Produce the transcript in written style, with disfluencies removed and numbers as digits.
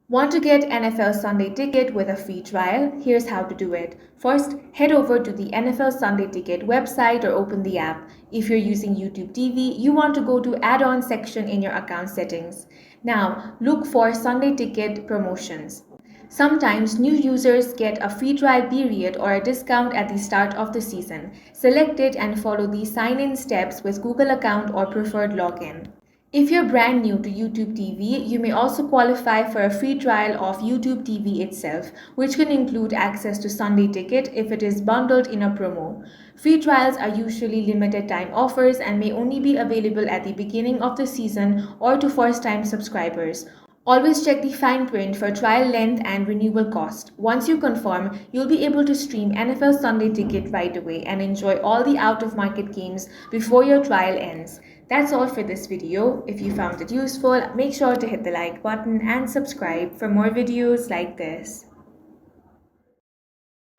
Want to get NFL Sunday Ticket with a free trial? Here's how to do it. First, head over to the NFL Sunday Ticket website or open the app. If you're using YouTube TV, you want to go to add-on section in your account settings. Now, look for Sunday Ticket promotions. Sometimes new users get a free trial period or a discount at the start of the season. Select it and follow the sign-in steps with Google account or preferred login. If you're brand new to YouTube TV, you may also qualify for a free trial of YouTube TV itself, which can include access to Sunday Ticket if it is bundled in a promo. Free trials are usually limited time offers and may only be available at the beginning of the season or to first-time subscribers. Always check the fine print for trial length and renewal cost. Once you confirm, you'll be able to stream NFL Sunday Ticket right away and enjoy all the out-of-market games before your trial ends. That's all for this video. If you found it useful, make sure to hit the like button and subscribe for more videos like this.